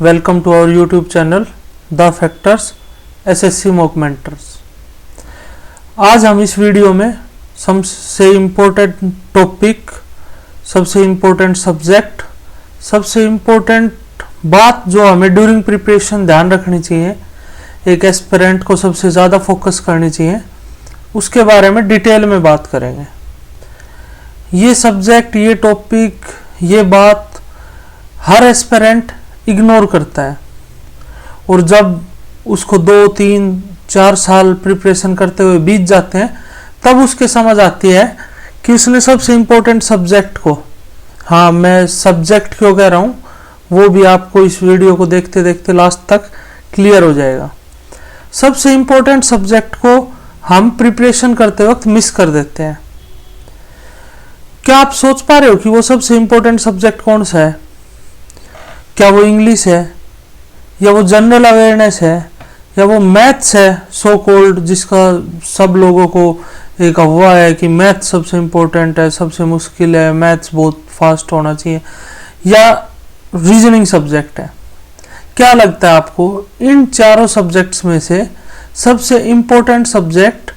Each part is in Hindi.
Welcome to our YouTube channel The Factors SSC Mock Mentors। आज हम इस वीडियो में सबसे इम्पोर्टेंट टॉपिक, सबसे इम्पोर्टेंट सब्जेक्ट, सबसे इम्पोर्टेंट बात जो हमें ड्यूरिंग प्रिपरेशन ध्यान रखनी चाहिए, एक एस्पिरेंट को सबसे ज़्यादा फोकस करनी चाहिए, उसके बारे में डिटेल में बात करेंगे। ये सब्जेक्ट, ये टॉपिक, ये बात हर एस्पिरेंट इग्नोर करता है और जब उसको 2, 3, 4 साल प्रिपरेशन करते हुए बीत जाते हैं तब उसके समझ आती है कि उसने सबसे इम्पोर्टेंट सब्जेक्ट को, हाँ मैं सब्जेक्ट क्यों कह रहा हूँ वो भी आपको इस वीडियो को देखते देखते लास्ट तक क्लियर हो जाएगा। सबसे इम्पोर्टेंट सब्जेक्ट को हम प्रिपरेशन करते वक्त मिस कर देते हैं। क्या आप सोच पा रहे हो कि वो सबसे इम्पोर्टेंट सब्जेक्ट कौन सा है? क्या वो इंग्लिश है, या वो जनरल अवेयरनेस है, या वो मैथ्स है सो कॉल्ड, जिसका सब लोगों को एक अफवाह है कि मैथ्स सबसे इम्पोर्टेंट है, सबसे मुश्किल है, मैथ्स बहुत फास्ट होना चाहिए, या रीजनिंग सब्जेक्ट है? क्या लगता है आपको इन चारों सब्जेक्ट्स में से सबसे इम्पोर्टेंट सब्जेक्ट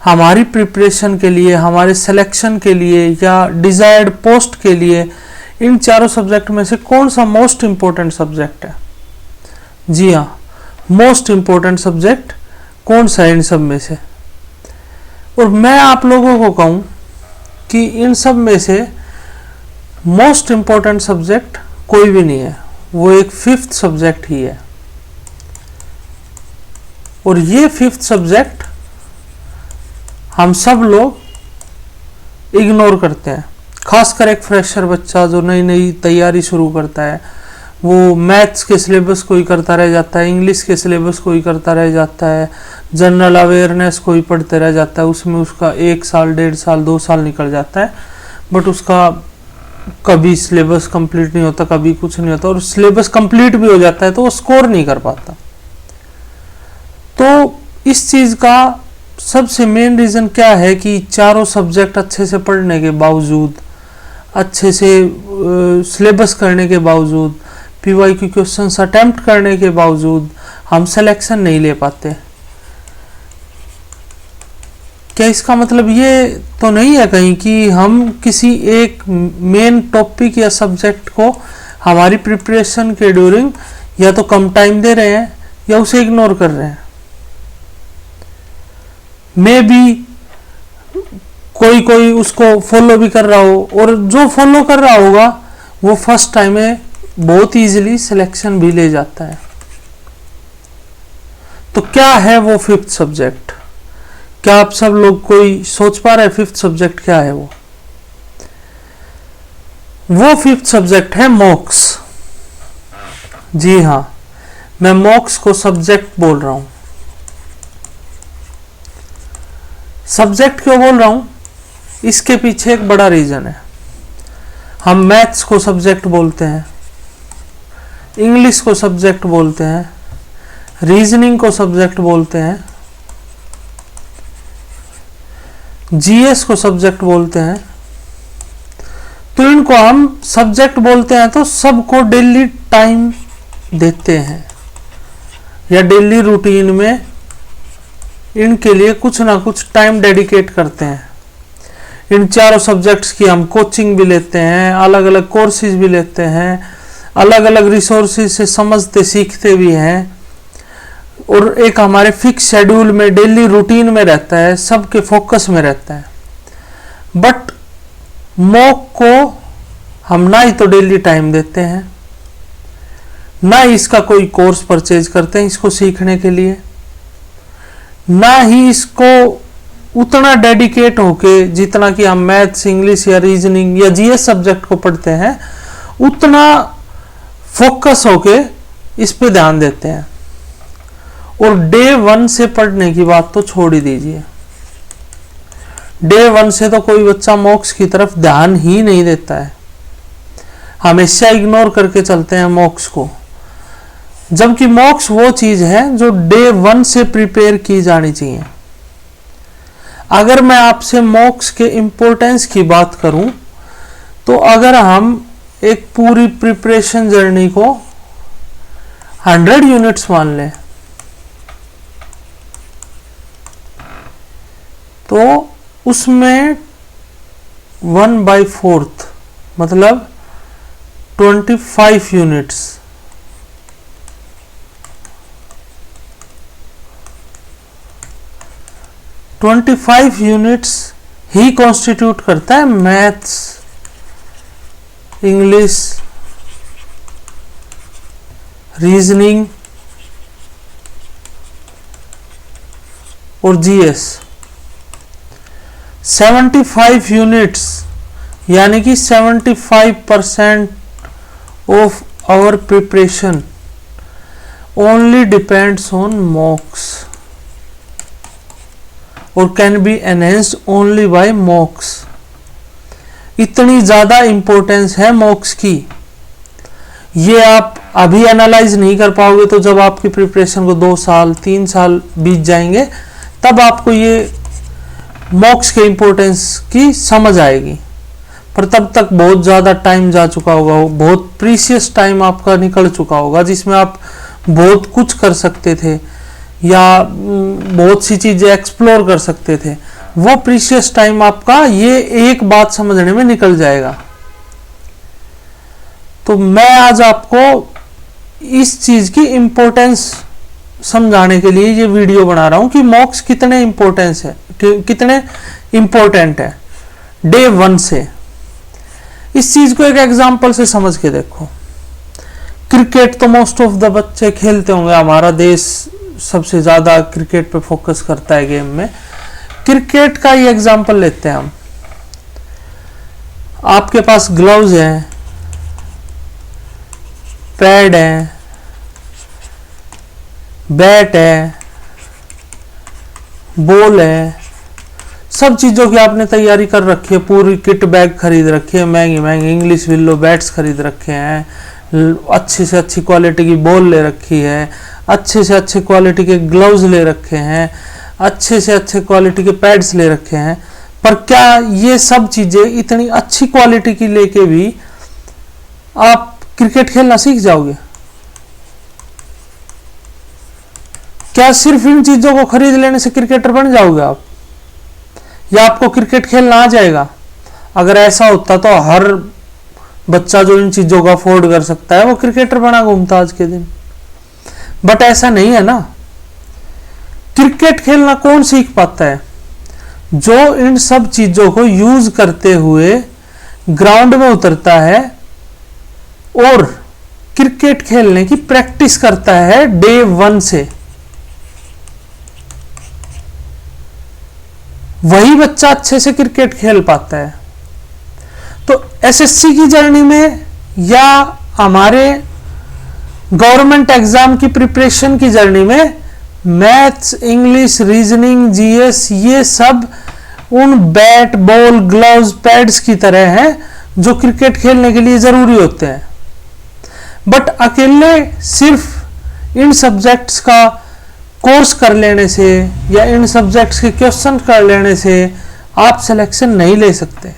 हमारी प्रिपरेशन के लिए, हमारे सिलेक्शन के लिए या डिजायर्ड पोस्ट के लिए इन चारों सब्जेक्ट में से कौन सा मोस्ट इम्पोर्टेंट सब्जेक्ट है? जी हाँ, मोस्ट इम्पोर्टेंट सब्जेक्ट कौन सा है इन सब में से? और मैं आप लोगों को कहूँ कि इन सब में से मोस्ट इम्पोर्टेंट सब्जेक्ट कोई भी नहीं है, वो एक 5th सब्जेक्ट ही है। और ये 5th सब्जेक्ट हम सब लोग इग्नोर करते हैं, खासकर एक फ्रेशर बच्चा जो नई नई तैयारी शुरू करता है, वो मैथ्स के सिलेबस को ही करता रह जाता है, इंग्लिश के सिलेबस को ही करता रह जाता है, जनरल अवेयरनेस को ही पढ़ते रह जाता है। उसमें उसका 1 साल, 1.5 साल, 2 साल निकल जाता है, बट उसका कभी सिलेबस कंप्लीट नहीं होता, कभी कुछ नहीं होता, और सिलेबस कंप्लीट भी हो जाता है तो वो स्कोर नहीं कर पाता। तो इस चीज़ का सबसे मेन रीज़न क्या है कि चारों सब्जेक्ट अच्छे से पढ़ने के बावजूद, अच्छे से सिलेबस करने के बावजूद, PYQ क्वेश्चंस अटेम्प्ट करने के बावजूद हम सिलेक्शन नहीं ले पाते। क्या इसका मतलब ये तो नहीं है कहीं कि हम किसी एक मेन टॉपिक या सब्जेक्ट को हमारी प्रिपरेशन के ड्यूरिंग या तो कम टाइम दे रहे हैं या उसे इग्नोर कर रहे हैं? मे बी कोई उसको फॉलो भी कर रहा हो, और जो फॉलो कर रहा होगा वो फर्स्ट टाइम में बहुत इजीली सिलेक्शन भी ले जाता है। तो क्या है वो 5th सब्जेक्ट? क्या आप सब लोग कोई सोच पा रहे हैं 5th सब्जेक्ट क्या है? वो 5th सब्जेक्ट है मॉक्स। जी हाँ, मैं मॉक्स को सब्जेक्ट बोल रहा हूं। सब्जेक्ट क्यों बोल रहा हूं? इसके पीछे एक बड़ा रीजन है। हम मैथ्स को सब्जेक्ट बोलते हैं, इंग्लिश को सब्जेक्ट बोलते हैं, रीजनिंग को सब्जेक्ट बोलते हैं, GS को सब्जेक्ट बोलते हैं। तो इनको हम सब्जेक्ट बोलते हैं तो सबको डेली टाइम देते हैं या डेली रूटीन में इनके लिए कुछ ना कुछ टाइम डेडिकेट करते हैं। इन चारों सब्जेक्ट्स की हम कोचिंग भी लेते हैं, अलग अलग कोर्सेज भी लेते हैं, अलग अलग रिसोर्सेज से समझते सीखते भी हैं, और एक हमारे फिक्स शेड्यूल में डेली रूटीन में रहता है, सबके फोकस में रहता है। बट मॉक को हम ना ही तो डेली टाइम देते हैं, ना ही इसका कोई कोर्स परचेज करते हैं इसको सीखने के लिए, ना ही इसको उतना डेडिकेट होके जितना कि हम मैथ्स, इंग्लिश या रीजनिंग या GS सब्जेक्ट को पढ़ते हैं उतना फोकस होके इस पे ध्यान देते हैं। और डे 1 से पढ़ने की बात तो छोड़ ही दीजिए। डे 1 से तो कोई बच्चा मॉक्स की तरफ ध्यान ही नहीं देता है, हमेशा इग्नोर करके चलते हैं मॉक्स को, जबकि मॉक्स वो चीज है जो डे 1 से प्रिपेयर की जानी चाहिए। अगर मैं आपसे मॉक्स के इम्पोर्टेंस की बात करूं तो अगर हम एक पूरी प्रिपरेशन जर्नी को 100 यूनिट्स मान लें तो उसमें 1/4 मतलब 25 यूनिट्स 25 यूनिट्स ही कॉन्स्टिट्यूट करता है मैथ्स, इंग्लिश, रीजनिंग और जीएस। 75 यूनिट्स यानी कि 75% of our preparation only depends on mocks और can be enhanced only by mocks. इतनी ज्यादा इंपॉर्टेंस है मॉक्स की, ये आप अभी एनालाइज नहीं कर पाओगे, तो जब आपकी प्रिपरेशन को 2 साल 3 साल बीत जाएंगे तब आपको ये मॉक्स के इंपॉर्टेंस की समझ आएगी। पर तब तक बहुत ज़्यादा टाइम जा चुका होगा, बहुत प्रीशियस टाइम आपका निकल चुका होगा जिसमें आप बहुत कुछ कर सकते थे या बहुत सी चीज़ें एक्सप्लोर कर सकते थे। वो प्रीशियस टाइम आपका ये एक बात समझने में निकल जाएगा। तो मैं आज आपको इस चीज़ की इम्पोर्टेंस समझाने के लिए ये वीडियो बना रहा हूं कि मॉक्स कितने इम्पोर्टेंट है डे 1 से। इस चीज को एक एग्जांपल से समझ के देखो। क्रिकेट तो मोस्ट ऑफ द बच्चे खेलते होंगे, हमारा देश सबसे ज्यादा क्रिकेट पे फोकस करता है गेम में। क्रिकेट का ही एग्जांपल लेते हैं हम। आपके पास ग्लव्स हैं, पैड है, बैट है, बॉल है, सब चीजों की आपने तैयारी कर रखी है, पूरी किट बैग खरीद रखी है, महंगी महंगी इंग्लिश विल्लो बैट्स खरीद रखे हैं, अच्छी से अच्छी क्वालिटी की बॉल ले रखी है, अच्छे से अच्छे क्वालिटी के ग्लव्स ले रखे हैं, अच्छे से अच्छे क्वालिटी के पैड्स ले रखे हैं। पर क्या ये सब चीजें इतनी अच्छी क्वालिटी की लेके भी आप क्रिकेट खेलना सीख जाओगे? क्या सिर्फ इन चीजों को खरीद लेने से क्रिकेटर बन जाओगे आप, या आपको क्रिकेट खेलना आ जाएगा? अगर ऐसा होता तो हर बच्चा जो इन चीजों को अफोर्ड कर सकता है वो क्रिकेटर बना घूमता आज के दिन। बट ऐसा नहीं है ना। क्रिकेट खेलना कौन सीख पाता है? जो इन सब चीजों को यूज करते हुए ग्राउंड में उतरता है और क्रिकेट खेलने की प्रैक्टिस करता है डे 1 से, वही बच्चा अच्छे से क्रिकेट खेल पाता है। तो एसएससी की जर्नी में या हमारे गवर्नमेंट एग्जाम की प्रिपरेशन की जर्नी में मैथ्स, इंग्लिश, रीजनिंग, जीएस ये सब उन बैट, बॉल, ग्लव्स, पैड्स की तरह हैं जो क्रिकेट खेलने के लिए जरूरी होते हैं। बट अकेले सिर्फ इन सब्जेक्ट्स का कोर्स कर लेने से या इन सब्जेक्ट्स के क्वेश्चन कर लेने से आप सिलेक्शन नहीं ले सकते।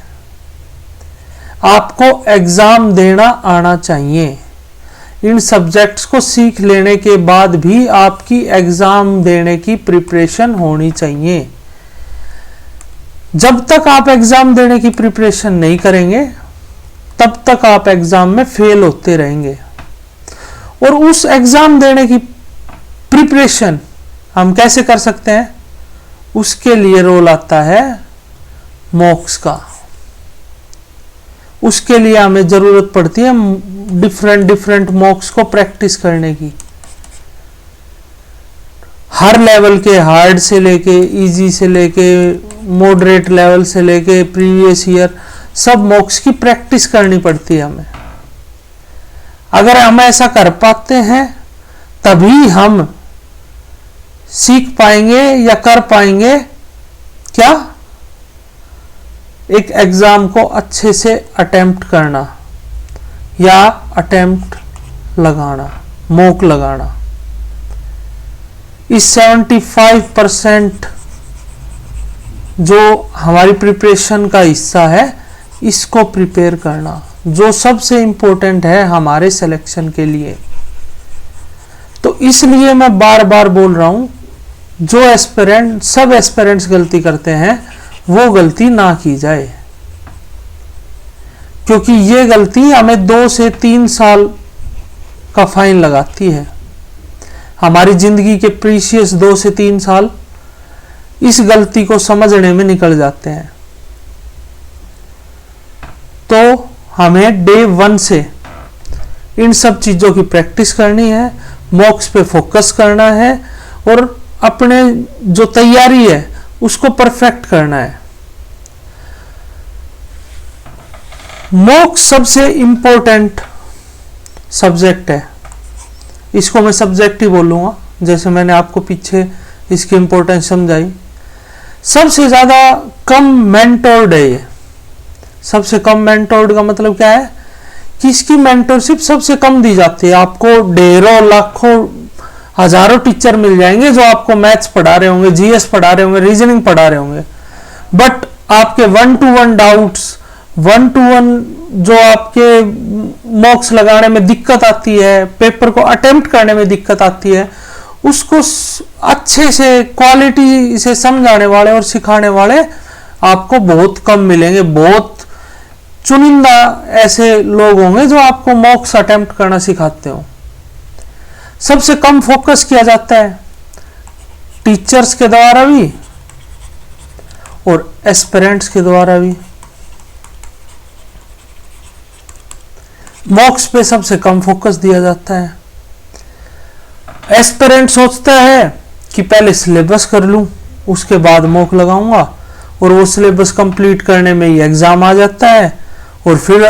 आपको एग्जाम देना आना चाहिए। इन सब्जेक्ट्स को सीख लेने के बाद भी आपकी एग्जाम देने की प्रिपरेशन होनी चाहिए। जब तक आप एग्जाम देने की प्रिपरेशन नहीं करेंगे तब तक आप एग्जाम में फेल होते रहेंगे। और उस एग्जाम देने की प्रिपरेशन हम कैसे कर सकते हैं? उसके लिए रोल आता है मॉक्स का। उसके लिए हमें जरूरत पड़ती है डिफरेंट मॉक्स को प्रैक्टिस करने की। हर लेवल के, हार्ड से लेके इजी से लेके मॉडरेट लेवल से लेके प्रीवियस ईयर, सब मॉक्स की प्रैक्टिस करनी पड़ती है हमें। अगर हम ऐसा कर पाते हैं तभी हम सीख पाएंगे या कर पाएंगे क्या? एक एग्जाम को अच्छे से अटेम्प्ट करना या अटेम्प्ट लगाना, मॉक लगाना। इस 75% जो हमारी प्रिपरेशन का हिस्सा है इसको प्रिपेयर करना, जो सबसे इंपॉर्टेंट है हमारे सिलेक्शन के लिए। इसलिए मैं बार बार बोल रहा हूं, जो एस्पिरेंट, सब एस्पिरेंट्स गलती करते हैं वो गलती ना की जाए, क्योंकि ये गलती हमें 2 से 3 साल का फाइन लगाती है। हमारी जिंदगी के प्रीशियस 2 से 3 साल इस गलती को समझने में निकल जाते हैं। तो हमें डे 1 से इन सब चीजों की प्रैक्टिस करनी है, मॉक्स पे फोकस करना है और अपने जो तैयारी है उसको परफेक्ट करना है। मॉक्स सबसे इंपॉर्टेंट सब्जेक्ट है, इसको मैं सब्जेक्ट ही बोलूंगा, जैसे मैंने आपको पीछे इसकी इंपॉर्टेंस समझाई। सबसे ज्यादा कम मेंटोर्ड है ये। सबसे कम मेंटोर्ड का मतलब क्या है कि इसकी मेंटरशिप सबसे कम दी जाती है। आपको ढेरों लाखों हजारों टीचर मिल जाएंगे जो आपको मैथ्स पढ़ा रहे होंगे, जीएस पढ़ा रहे होंगे, रीजनिंग पढ़ा रहे होंगे, बट आपके 1-to-1 डाउट्स, 1-to-1 जो आपके मॉक्स लगाने में दिक्कत आती है, पेपर को अटेम्प्ट करने में दिक्कत आती है, उसको अच्छे से क्वालिटी से समझाने वाले और सिखाने वाले आपको बहुत कम मिलेंगे। बहुत चुनिंदा ऐसे लोग होंगे जो आपको मॉक्स अटेम्प्ट करना सिखाते हो। सबसे कम फोकस किया जाता है टीचर्स के द्वारा भी और एस्पिरेंट्स के द्वारा भी। मॉक्स पे सबसे कम फोकस दिया जाता है। एस्पिरेंट सोचता है कि पहले सिलेबस कर लूं, उसके बाद मॉक लगाऊंगा, और वो सिलेबस कंप्लीट करने में ही एग्जाम आ जाता है और फिर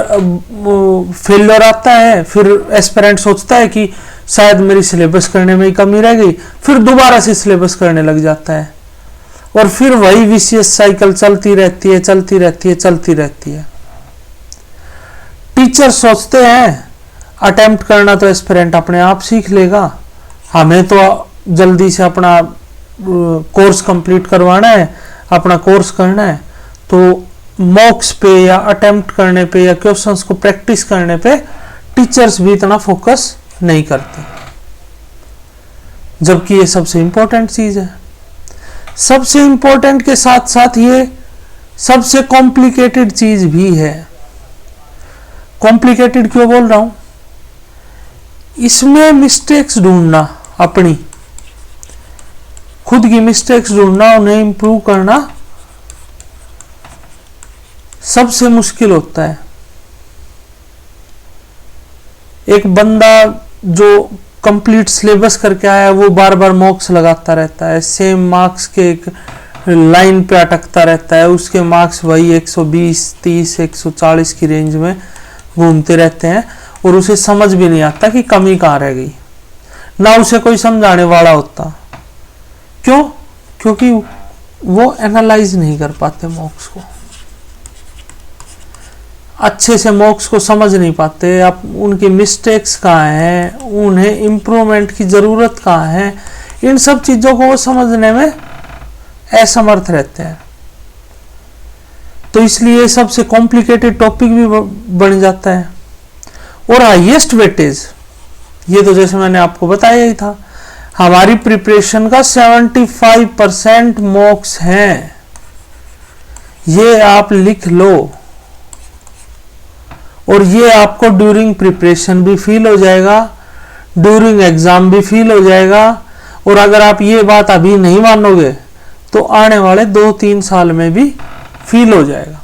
फेलियर आता है। फिर एस्पिरेंट सोचता है कि शायद मेरी सिलेबस करने में ही कमी रह गई, फिर दोबारा से सिलेबस करने लग जाता है और फिर वही विशियस साइकिल चलती रहती है, चलती रहती है, चलती रहती है। टीचर सोचते हैं अटेम्प्ट करना तो एस्पिरेंट अपने आप सीख लेगा, हमें तो जल्दी से अपना कोर्स कंप्लीट करवाना है, अपना कोर्स करना है। तो मॉक्स पे या अटेम्प्ट करने पे या क्वेश्चंस को प्रैक्टिस करने पे टीचर्स भी इतना फोकस नहीं करते, जबकि ये सबसे इंपॉर्टेंट चीज है। सबसे इंपॉर्टेंट के साथ साथ ये सबसे कॉम्प्लिकेटेड चीज भी है। कॉम्प्लिकेटेड क्यों बोल रहा हूं? इसमें मिस्टेक्स ढूंढना, अपनी खुद की मिस्टेक्स ढूंढना, उन्हें इंप्रूव करना सबसे मुश्किल होता है। एक बंदा जो कंप्लीट सिलेबस करके आया है वो बार बार मॉक्स लगाता रहता है, सेम मार्क्स के एक लाइन पे अटकता रहता है, उसके मार्क्स वही 120, 30, 140 की रेंज में घूमते रहते हैं और उसे समझ भी नहीं आता कि कमी कहाँ रह गई, ना उसे कोई समझाने वाला होता। क्यों? क्योंकि वो एनालाइज नहीं कर पाते मॉक्स को, अच्छे से मॉक्स को समझ नहीं पाते। आप उनकी मिस्टेक्स कहाँ हैं, उन्हें इम्प्रूवमेंट की ज़रूरत कहाँ है, इन सब चीज़ों को वो समझने में असमर्थ रहते हैं। तो इसलिए सबसे कॉम्प्लिकेटेड टॉपिक भी बन जाता है। और हाईएस्ट वेटेज, ये तो जैसे मैंने आपको बताया ही था, हमारी प्रिपरेशन का 75% मॉक्स हैं, ये आप लिख लो। और ये आपको ड्यूरिंग प्रिपरेशन भी फील हो जाएगा, ड्यूरिंग एग्जाम भी फील हो जाएगा। और अगर आप ये बात अभी नहीं मानोगे तो आने वाले 2-3 साल में भी फील हो जाएगा।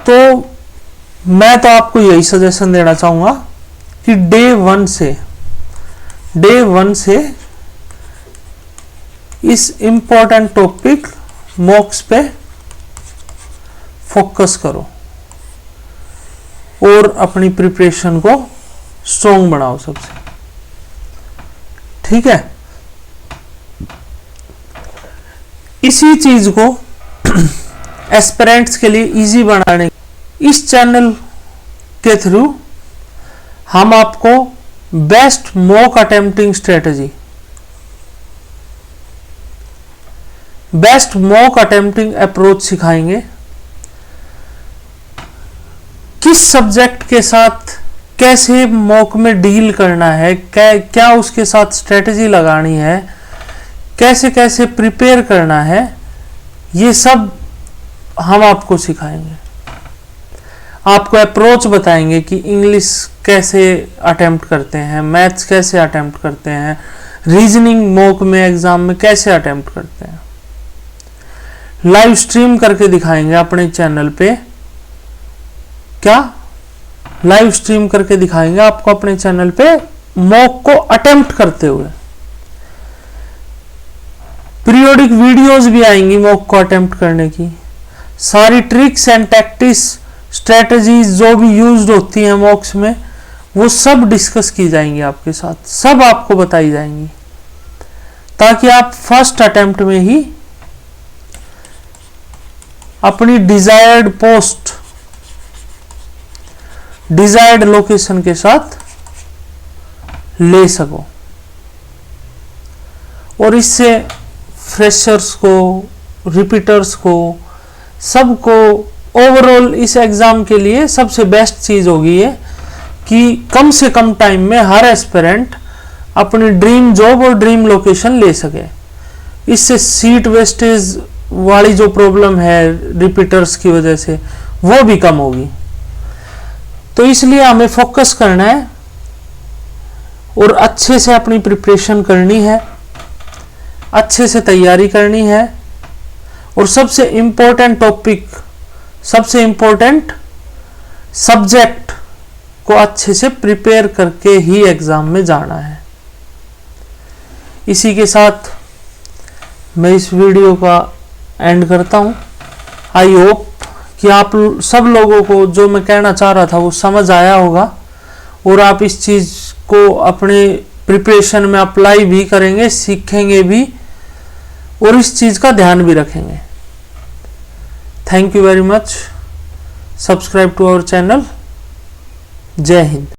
तो मैं तो आपको यही सजेशन देना चाहूंगा कि डे 1 से इस इंपॉर्टेंट टॉपिक मॉक्स पे फोकस करो और अपनी प्रिपरेशन को स्ट्रॉन्ग बनाओ सबसे, ठीक है। इसी चीज को एस्पिरेंट्स के लिए इजी बनाने इस चैनल के थ्रू हम आपको best mock attempting strategy, best mock attempting approach सिखाएंगे। किस सब्जेक्ट के साथ कैसे मॉक में डील करना है, क्या उसके साथ स्ट्रेटजी लगानी है, कैसे कैसे प्रिपेयर करना है, ये सब हम आपको सिखाएंगे। आपको अप्रोच बताएंगे कि इंग्लिश कैसे अटेम्प्ट करते हैं, मैथ्स कैसे अटेम्प्ट करते हैं, रीजनिंग मॉक में एग्जाम में कैसे अटेम्प्ट करते हैं। लाइव स्ट्रीम करके दिखाएंगे अपने चैनल पे। क्या लाइव स्ट्रीम करके दिखाएंगे आपको अपने चैनल पे मॉक को अटेम्प्ट करते हुए। पीरियोडिक वीडियोस भी आएंगी मॉक को अटेम्प्ट करने की। सारी ट्रिक्स एंड टैक्टिक्स, स्ट्रेटजीज जो भी यूज्ड होती हैं मॉक्स में, वो सब डिस्कस की जाएंगी आपके साथ, सब आपको बताई जाएंगी, ताकि आप फर्स्ट अटेम्प्ट में ही अपनी डिजायर्ड पोस्ट डिजायर्ड लोकेशन के साथ ले सको। और इससे फ्रेशर्स को, रिपीटर्स को, सबको ओवरऑल इस एग्जाम के लिए सबसे बेस्ट चीज होगी ये कि कम से कम टाइम में हर एस्पिरेंट अपनी ड्रीम जॉब और ड्रीम लोकेशन ले सके। इससे सीट वेस्टेज वाली जो प्रॉब्लम है रिपीटर्स की वजह से, वो भी कम होगी। तो इसलिए हमें फोकस करना है और अच्छे से अपनी प्रिपरेशन करनी है, अच्छे से तैयारी करनी है, और सबसे इंपॉर्टेंट टॉपिक, सबसे इंपॉर्टेंट सब्जेक्ट को अच्छे से प्रिपेयर करके ही एग्जाम में जाना है। इसी के साथ मैं इस वीडियो का एंड करता हूं। आई होप कि आप सब लोगों को जो मैं कहना चाह रहा था वो समझ आया होगा, और आप इस चीज को अपने प्रिपरेशन में अप्लाई भी करेंगे, सीखेंगे भी, और इस चीज का ध्यान भी रखेंगे। Thank you very much. Subscribe to our channel. जय हिंद।